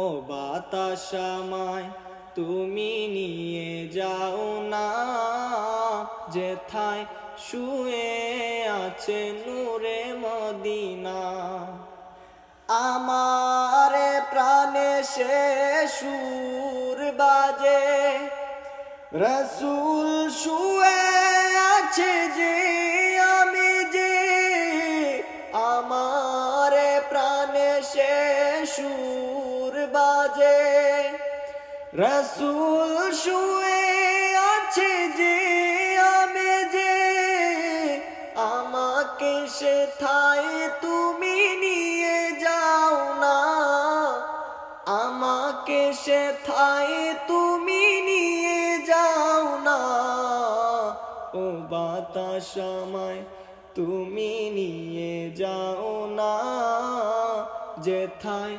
ও বাতাস আমায় তুমি নিয়ে যাও না, যেথায় শুয়ে আছে নূরে মদিনা। আমার প্রাণে সে সুর বাজে, রসুল শুয়ে আছে যে, আমি যে আমার প্রাণে সে সুর বাজে, রসুল শুয়ে আছে যে, আমি যে আমাকে সেথায় তুমি নিয়ে যাও না, আমাকে সেথায় তুমি নিয়ে যাও না। ও বাতাস আমায় তুমি নিয়ে যাও না, যেথায়